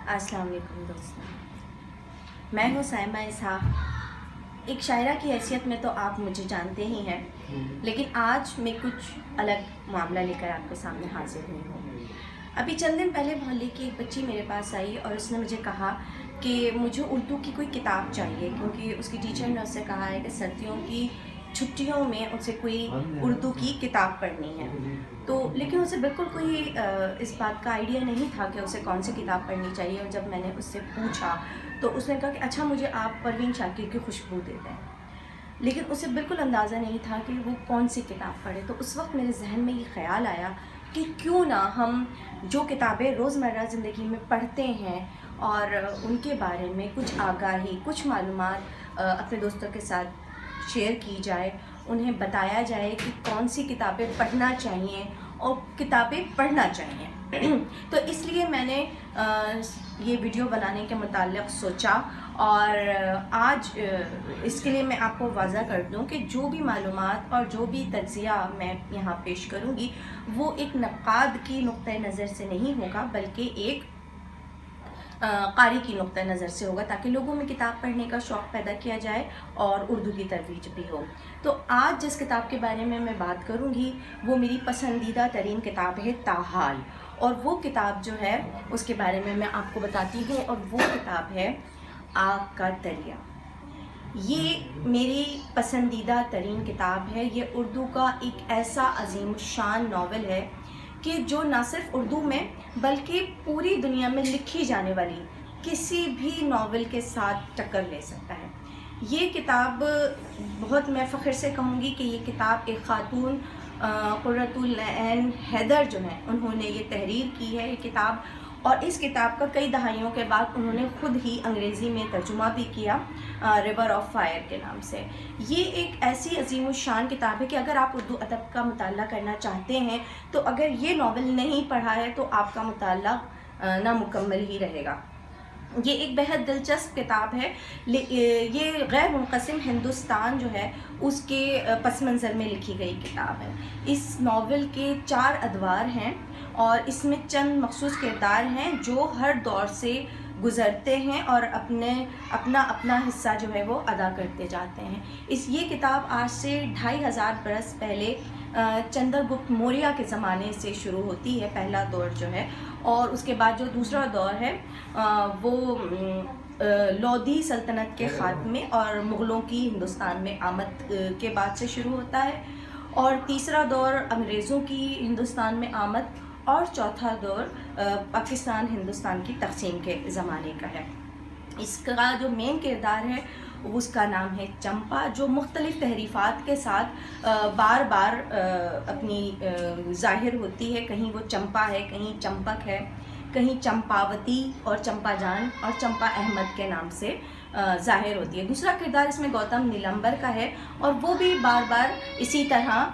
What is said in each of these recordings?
السلام علیکم دوستوں، میں ہوں سائمہ اسحاق۔ ایک شاعرہ کی حیثیت میں تو آپ مجھے جانتے ہی ہیں، لیکن آج میں کچھ الگ معاملہ لے کر آپ کے سامنے حاضر ہوئی ہوں۔ ابھی چند دن پہلے محلے کی ایک بچی میرے پاس آئی اور اس نے مجھے کہا کہ مجھے اردو کی کوئی کتاب چاہیے، کیونکہ اس کی ٹیچر نے اس سے کہا ہے کہ سردیوں کی چھٹیوں میں اسے کوئی اردو کی کتاب پڑھنی ہے۔ تو لیکن اسے بالکل کوئی اس بات کا آئیڈیا نہیں تھا کہ اسے کون سی کتاب پڑھنی چاہیے، اور جب میں نے اس سے پوچھا تو اس نے کہا کہ اچھا مجھے آپ پروین شاکر کی خوشبو دے دیں، لیکن اسے بالکل اندازہ نہیں تھا کہ وہ کون سی کتاب پڑھے۔ تو اس وقت میرے ذہن میں یہ خیال آیا کہ کیوں نہ ہم جو کتابیں روزمرہ زندگی میں پڑھتے ہیں اور ان کے بارے میں کچھ آگاہی، کچھ معلومات اپنے دوستوں کے ساتھ شیئر کی جائے، انہیں بتایا جائے کہ کون سی کتابیں پڑھنا چاہیے اور کتابیں پڑھنا چاہیے۔ تو اس لیے میں نے یہ ویڈیو بنانے کے متعلق سوچا، اور آج اس کے لیے میں آپ کو واضح کر دوں کہ جو بھی معلومات اور جو بھی تجزیہ میں یہاں پیش کروں گی وہ ایک نقاد کی نقطۂ نظر سے نہیں ہوگا، بلکہ ایک قاری کی نقطۂ نظر سے ہوگا، تاکہ لوگوں میں کتاب پڑھنے کا شوق پیدا کیا جائے اور اردو کی ترویج بھی ہو۔ تو آج جس کتاب کے بارے میں بات کروں گی وہ میری پسندیدہ ترین کتاب ہے تاحال، اور وہ کتاب جو ہے اس کے بارے میں آپ کو بتاتی ہوں، اور وہ کتاب ہے آگ کا دریا۔ یہ میری پسندیدہ ترین کتاب ہے۔ یہ اردو کا ایک ایسا عظیم الشان ناول ہے کہ جو نہ صرف اردو میں بلکہ پوری دنیا میں لکھی جانے والی کسی بھی ناول کے ساتھ ٹکر لے سکتا ہے۔ یہ کتاب بہت، میں فخر سے کہوں گی کہ یہ کتاب ایک خاتون قرۃ العین حیدر جو ہیں انہوں نے یہ تحریر کی ہے یہ کتاب، اور اس کتاب کا کئی دہائیوں کے بعد انہوں نے خود ہی انگریزی میں ترجمہ بھی کیا ریور آف فائر کے نام سے۔ یہ ایک ایسی عظیم الشان کتاب ہے کہ اگر آپ اردو ادب کا مطالعہ کرنا چاہتے ہیں تو اگر یہ ناول نہیں پڑھا ہے تو آپ کا مطالعہ نامکمل ہی رہے گا۔ یہ ایک بہت دلچسپ کتاب ہے۔ یہ غیر منقسم ہندوستان جو ہے اس کے پس منظر میں لکھی گئی کتاب ہے۔ اس ناول کے 4 ادوار ہیں اور اس میں چند مخصوص کردار ہیں جو ہر دور سے گزرتے ہیں اور اپنا حصہ جو ہے وہ ادا کرتے جاتے ہیں۔ یہ کتاب آج سے 2500 برس پہلے چندر گپت موریہ کے زمانے سے شروع ہوتی ہے، پہلا دور جو ہے، اور اس کے بعد جو دوسرا دور ہے وہ لودھی سلطنت کے خاتمے اور مغلوں کی ہندوستان میں آمد کے بعد سے شروع ہوتا ہے، اور تیسرا دور انگریزوں کی ہندوستان میں آمد، اور چوتھا دور پاکستان ہندوستان کی تقسیم کے زمانے کا ہے۔ اس کا جو مین کردار ہے اس کا نام ہے چمپا، جو مختلف تحریفات کے ساتھ بار بار اپنی ظاہر ہوتی ہے۔ کہیں وہ چمپا ہے، کہیں چمپک ہے، کہیں چمپاوتی اور چمپا جان اور چمپا احمد کے نام سے ظاہر ہوتی ہے۔ دوسرا کردار اس میں گوتم نیلمبر کا ہے، اور وہ بھی بار بار اسی طرح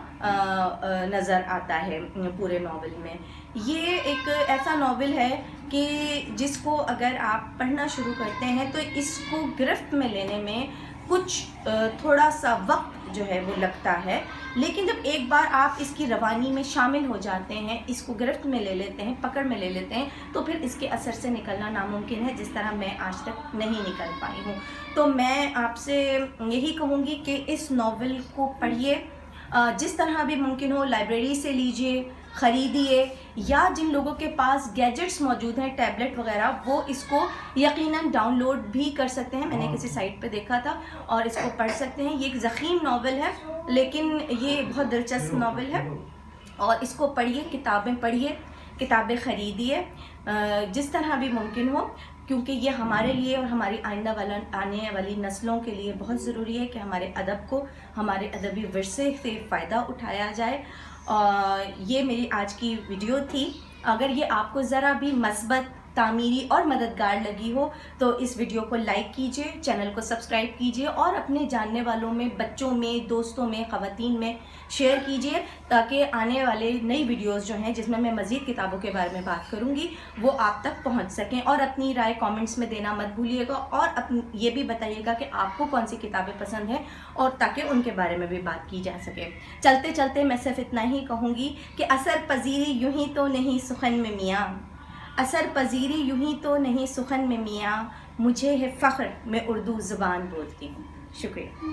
نظر آتا ہے پورے ناول میں۔ یہ ایک ایسا ناول ہے کہ جس کو اگر آپ پڑھنا شروع کرتے ہیں تو اس کو گرفت میں لینے میں کچھ تھوڑا سا وقت جو ہے وہ لگتا ہے، لیکن جب ایک بار آپ اس کی روانی میں شامل ہو جاتے ہیں، اس کو گرفت میں لے لیتے ہیں، پکڑ میں لے لیتے ہیں، تو پھر اس کے اثر سے نکلنا ناممکن ہے، جس طرح میں آج تک نہیں نکل پائی ہوں۔ تو میں آپ سے یہی کہوں گی کہ اس ناول کو پڑھیے، جس طرح بھی ممکن ہو، لائبریری سے لیجئے، خریدیے، یا جن لوگوں کے پاس گیجٹس موجود ہیں، ٹیبلٹ وغیرہ، وہ اس کو یقیناً ڈاؤن لوڈ بھی کر سکتے ہیں۔ میں نے کسی سائٹ پہ دیکھا تھا، اور اس کو پڑھ سکتے ہیں۔ یہ ایک ضخیم ناول ہے، لیکن یہ بہت دلچسپ ناول ہے، اور اس کو پڑھیے، کتابیں پڑھیے، کتابیں خریدیے، جس طرح بھی ممکن ہو، کیونکہ یہ ہمارے لیے اور ہماری آنے والی نسلوں کے لیے بہت ضروری ہے کہ ہمارے ادب کو، ہمارے ادبی ورثے سے فائدہ اٹھایا جائے۔ یہ میری آج کی ویڈیو تھی۔ اگر یہ آپ کو ذرا بھی مثبت، تعمیری اور مددگار لگی ہو تو اس ویڈیو کو لائک کیجئے، چینل کو سبسکرائب کیجئے، اور اپنے جاننے والوں میں، بچوں میں، دوستوں میں، خواتین میں شیئر کیجئے، تاکہ آنے والے نئی ویڈیوز جو ہیں جس میں مزید کتابوں کے بارے میں بات کروں گی وہ آپ تک پہنچ سکیں۔ اور اپنی رائے کامنٹس میں دینا مت بھولیے گا، اور یہ بھی بتائیے گا کہ آپ کو کون سی کتابیں پسند ہیں، اور تاکہ ان کے بارے میں بھی بات کی جا سکے۔ چلتے چلتے میں صرف اتنا ہی کہوں گی کہ اثر پذیری یوں ہی تو نہیں سخن میں میاں، اثر پذیری یوں ہی تو نہیں سخن میں میاں، مجھے ہے فخر میں اردو زبان بولتی ہوں. شکریہ.